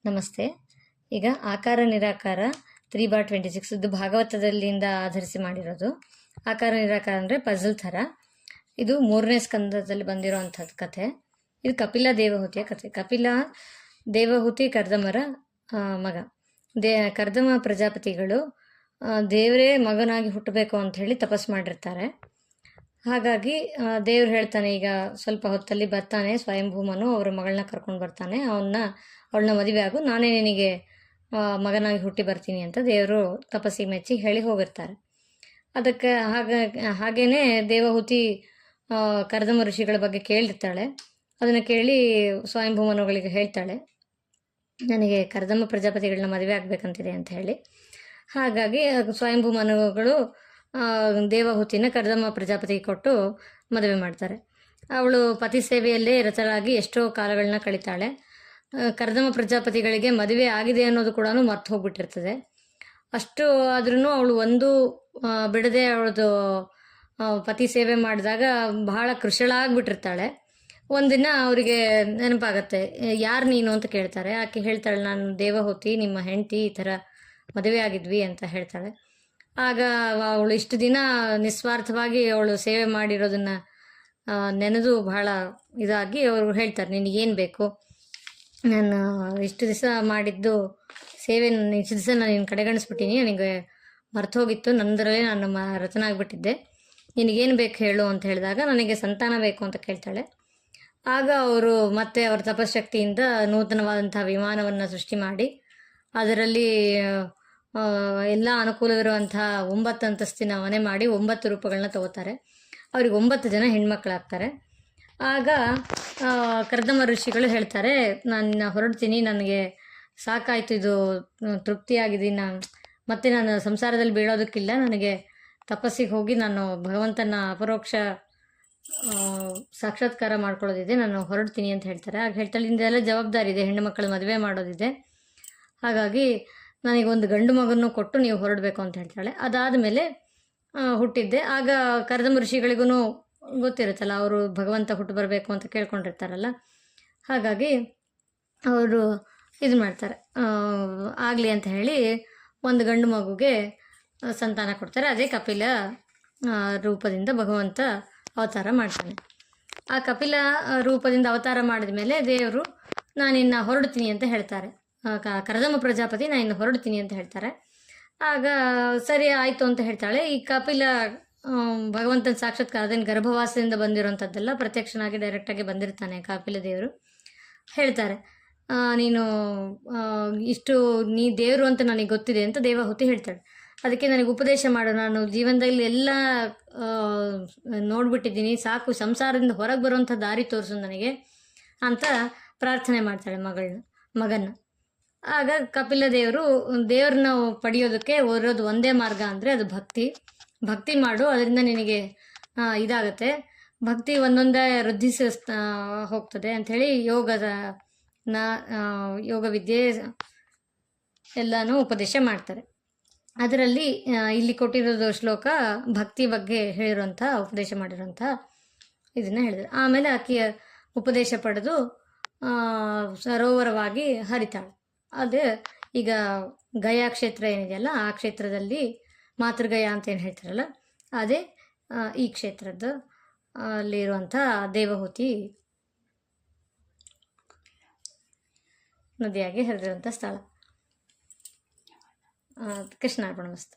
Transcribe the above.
ನಮಸ್ತೆ. ಈಗ ಆಕಾರ ನಿರಾಕಾರ 3/26 ಇದು ಭಾಗವತದಲ್ಲಿಂದ ಆಧರಿಸಿ ಮಾಡಿರೋದು. ಆಕಾರ ನಿರಾಕಾರ ಅಂದರೆ ಪಜಲ್ ಥರ. ಇದು 3ನೇ ಸ್ಕಂದದಲ್ಲಿ ಬಂದಿರೋವಂಥದ್ದು ಕಥೆ. ಇದು ಕಪಿಲ ದೇವಹೂತಿಯ ಕಥೆ. ಕಪಿಲ ದೇವಹೂತಿ ಕರ್ದಮರ ಮಗ. ಕರ್ದಮ ಪ್ರಜಾಪತಿಗಳು ದೇವರೇ ಮಗನಾಗಿ ಹುಟ್ಟಬೇಕು ಅಂತ ಹೇಳಿ ತಪಸ್ಸು ಮಾಡಿರ್ತಾರೆ. ಹಾಗಾಗಿ ದೇವ್ರು ಹೇಳ್ತಾನೆ, ಈಗ ಸ್ವಲ್ಪ ಹೊತ್ತಲ್ಲಿ ಬರ್ತಾನೆ ಸ್ವಯಂಭೂಮನು, ಅವರ ಮಗಳನ್ನ ಕರ್ಕೊಂಡು ಬರ್ತಾನೆ, ಅವಳನ್ನ ಮದುವೆ ಆಗು, ನಾನೇ ನಿನಗೆ ಮಗನಾಗಿ ಹುಟ್ಟಿ ಬರ್ತೀನಿ ಅಂತ ದೇವರು ತಪಸ್ಸಿಗೆ ಮೆಚ್ಚಿ ಹೇಳಿ ಹೋಗಿರ್ತಾರೆ. ಅದಕ್ಕೆ ಹಾಗೇನೆ ದೇವಹೂತಿ ಕರ್ದಮ ಋಷಿಗಳ ಬಗ್ಗೆ ಕೇಳಿರ್ತಾಳೆ. ಅದನ್ನು ಕೇಳಿ ಸ್ವಯಂಭೂಮನುಗಳಿಗೆ ಹೇಳ್ತಾಳೆ, ನನಗೆ ಕರ್ದಮ ಪ್ರಜಾಪತಿಗಳನ್ನ ಮದುವೆ ಆಗಬೇಕಂತಿದೆ ಅಂತ ಹೇಳಿ. ಹಾಗಾಗಿ ಸ್ವಯಂಭೂಮನುಗಳು ದೇವಹೂತಿನ ಕರ್ದಮ ಪ್ರಜಾಪತಿಗೆ ಕೊಟ್ಟು ಮದುವೆ ಮಾಡ್ತಾರೆ. ಅವಳು ಪತಿ ಸೇವೆಯಲ್ಲೇ ರತಳಾಗಿ ಎಷ್ಟೋ ಕಾಲಗಳನ್ನ ಕಳೀತಾಳೆ. ಕರ್ದಮ ಪ್ರಜಾಪತಿಗಳಿಗೆ ಮದುವೆ ಆಗಿದೆ ಅನ್ನೋದು ಕೂಡ ಮರ್ತು ಹೋಗ್ಬಿಟ್ಟಿರ್ತದೆ. ಅಷ್ಟು ಆದ್ರೂ ಅವಳು ಒಂದು ಬಿಡದೆ ಅವಳದು ಪತಿ ಸೇವೆ ಮಾಡಿದಾಗ ಬಹಳ ಕೃಶಳಾಗ್ಬಿಟ್ಟಿರ್ತಾಳೆ. ಒಂದಿನ ಅವರಿಗೆ ನೆನಪಾಗತ್ತೆ, ಯಾರು ನೀನು ಅಂತ ಕೇಳ್ತಾರೆ. ಆಕೆ ಹೇಳ್ತಾಳೆ, ನಾನು ದೇವಹೂತಿ, ನಿಮ್ಮ ಹೆಂಡತಿ, ಈ ಥರ ಮದುವೆ ಆಗಿದ್ವಿ ಅಂತ ಹೇಳ್ತಾಳೆ. ಆಗ ಅವಳು ಇಷ್ಟು ದಿನ ನಿಸ್ವಾರ್ಥವಾಗಿ ಅವಳು ಸೇವೆ ಮಾಡಿರೋದನ್ನ ನೆನೆದು ಬಹಳ ಇದಾಗಿ ಅವರು ಹೇಳ್ತಾರೆ, ನಿನಗೇನು ಬೇಕು, ನಾನು ಇಷ್ಟು ದಿವಸ ಮಾಡಿದ್ದು ಸೇವೆ, ಇಷ್ಟು ದಿವಸ ನಾನು ನಿನ್ನ ಕಡೆಗಣಿಸ್ಬಿಟ್ಟಿನಿ, ನನಗೆ ಮರ್ತೋಗಿತ್ತು, ನಂದರಲ್ಲೇ ನಾನು ರಚನೆ ಆಗಿಬಿಟ್ಟಿದ್ದೆ, ನಿನಗೇನು ಬೇಕು ಹೇಳು ಅಂತ ಹೇಳಿದಾಗ ನನಗೆ ಸಂತಾನ ಬೇಕು ಅಂತ ಕೇಳ್ತಾಳೆ. ಆಗ ಅವರು ಮತ್ತೆ ಅವರ ತಪಶಕ್ತಿಯಿಂದ ನೂತನವಾದಂಥ ವಿಮಾನವನ್ನು ಸೃಷ್ಟಿ ಮಾಡಿ ಅದರಲ್ಲಿ ಎಲ್ಲ ಅನುಕೂಲವಿರುವಂತಹ 9 ಅಂತಸ್ತಿನ ಮನೆ ಮಾಡಿ 9 ರೂಪಗಳನ್ನ ತಗೋತಾರೆ. ಅವ್ರಿಗೆ 9 ಜನ ಹೆಣ್ಮಕ್ಳಾಗ್ತಾರೆ. ಆಗ ಕರ್ದಮ ಋಷಿಗಳು ಹೇಳ್ತಾರೆ, ನಾನು ಹೊರಡ್ತೀನಿ, ನನಗೆ ಸಾಕಾಯಿತು, ಇದು ತೃಪ್ತಿಯಾಗಿದ್ದೀನಿ, ಮತ್ತೆ ನಾನು ಸಂಸಾರದಲ್ಲಿ ಬೀಳೋದಕ್ಕಿಲ್ಲ, ನನಗೆ ತಪಸ್ಸಿಗೆ ಹೋಗಿ ನಾನು ಭಗವಂತನ ಅಪರೋಕ್ಷ ಸಾಕ್ಷಾತ್ಕಾರ ಮಾಡ್ಕೊಳ್ಳೋದಿದೆ, ನಾನು ಹೊರಡ್ತೀನಿ ಅಂತ ಹೇಳ್ತಾರೆ. ಆಗ ಹೇಳ್ತಾಳೆ, ಇಂದೆಲ್ಲ ಜವಾಬ್ದಾರಿ ಇದೆ, ಹೆಣ್ಣು ಮಕ್ಕಳು ಮದುವೆ ಮಾಡೋದಿದೆ, ಹಾಗಾಗಿ ನನಗೊಂದು ಗಂಡು ಮಗನ್ನು ಕೊಟ್ಟು ನೀವು ಹೊರಡಬೇಕು ಅಂತ ಹೇಳ್ತಾಳೆ. ಅದಾದ ಮೇಲೆ ಹುಟ್ಟಿದ್ದೆ. ಆಗ ಕರ್ದಮ ಋಷಿಗಳಿಗೂ ಗೊತ್ತಿರುತ್ತಲ್ಲ, ಅವರು ಭಗವಂತ ಹುಟ್ಟು ಬರಬೇಕು ಅಂತ ಕೇಳ್ಕೊಂಡಿರ್ತಾರಲ್ಲ, ಹಾಗಾಗಿ ಅವರು ಇದು ಮಾಡ್ತಾರೆ, ಆಗಲಿ ಅಂತ ಹೇಳಿ ಒಂದು ಗಂಡು ಮಗುಗೆ ಸಂತಾನ ಕೊಡ್ತಾರೆ. ಅದೇ ಕಪಿಲ ರೂಪದಿಂದ ಭಗವಂತ ಅವತಾರ ಮಾಡ್ತಾನೆ. ಆ ಕಪಿಲ ರೂಪದಿಂದ ಅವತಾರ ಮಾಡಿದ ಮೇಲೆ ದೇವರು ನಾನಿನ್ನ ಹೊರಡ್ತೀನಿ ಅಂತ ಹೇಳ್ತಾರೆ. ಕರ್ದಮ ಪ್ರಜಾಪತಿ ನಾನು ಇನ್ನು ಹೊರಡ್ತೀನಿ ಅಂತ ಹೇಳ್ತಾರೆ. ಆಗ ಸರಿ ಆಯಿತು ಅಂತ ಹೇಳ್ತಾಳೆ. ಈ ಕಪಿಲ ಭಗವಂತನ ಸಾಕ್ಷಾತ್ಕಾರ, ಅದೇನು ಗರ್ಭವಾಸದಿಂದ ಬಂದಿರೋಂಥದ್ದೆಲ್ಲ, ಪ್ರತ್ಯಕ್ಷನಾಗಿ ಡೈರೆಕ್ಟಾಗಿ ಬಂದಿರ್ತಾನೆ ಕಪಿಲ ದೇವರು. ಹೇಳ್ತಾರೆ, ನೀನು ನೀ ದೇವರು ಅಂತ ನನಗೆ ಗೊತ್ತಿದೆ ಅಂತ ದೇವಹೂತಿ ಹೇಳ್ತಾಳೆ. ಅದಕ್ಕೆ ನನಗೆ ಉಪದೇಶ ಮಾಡು, ನಾನು ಜೀವನದಲ್ಲಿ ಎಲ್ಲ ನೋಡ್ಬಿಟ್ಟಿದ್ದೀನಿ, ಸಾಕು, ಸಂಸಾರದಿಂದ ಹೊರಗೆ ಬರುವಂಥ ದಾರಿ ತೋರಿಸು ನನಗೆ ಅಂತ ಪ್ರಾರ್ಥನೆ ಮಾಡ್ತಾಳೆ ಮಗನ. ಆಗ ಕಪಿಲ ದೇವ್ರನ್ನ ಪಡೆಯೋದಕ್ಕೆ ಓರೋದು ಒಂದೇ ಮಾರ್ಗ ಅಂದರೆ ಅದು ಭಕ್ತಿ ಮಾಡು, ಅದರಿಂದ ನಿನಗೆ ಇದಾಗತ್ತೆ, ಭಕ್ತಿ ಒಂದೊಂದೇ ವೃದ್ಧಿಸ್ತಾ ಹೋಗ್ತದೆ ಅಂಥೇಳಿ ಯೋಗ ವಿದ್ಯೆ ಎಲ್ಲನೂ ಉಪದೇಶ ಮಾಡ್ತಾರೆ. ಅದರಲ್ಲಿ ಇಲ್ಲಿ ಕೊಟ್ಟಿರೋದು ಶ್ಲೋಕ ಭಕ್ತಿ ಬಗ್ಗೆ ಹೇಳಿರೋಂಥ, ಉಪದೇಶ ಮಾಡಿರೋಂಥ ಇದನ್ನು ಹೇಳಿದ್ರು. ಆಮೇಲೆ ಆಕೆಯ ಉಪದೇಶ ಪಡೆದು ಸರೋವರವಾಗಿ ಹರಿತಾಳೆ. ಅದು ಈಗ ಗಯಾ ಕ್ಷೇತ್ರ ಏನಿದೆಯಲ್ಲ, ಆ ಕ್ಷೇತ್ರದಲ್ಲಿ ಮಾತೃಗಯ ಅಂತ ಏನು ಹೇಳ್ತಾರಲ್ಲ, ಅದೇ ಈ ಕ್ಷೇತ್ರದ ಅಲ್ಲಿರುವಂಥ ದೇವಹೂತಿ ನದಿಯಾಗಿ ಹರಿದಿರುವಂಥ ಸ್ಥಳ. ಕೃಷ್ಣಾರ್ಪಣ ಮಸ್ತು.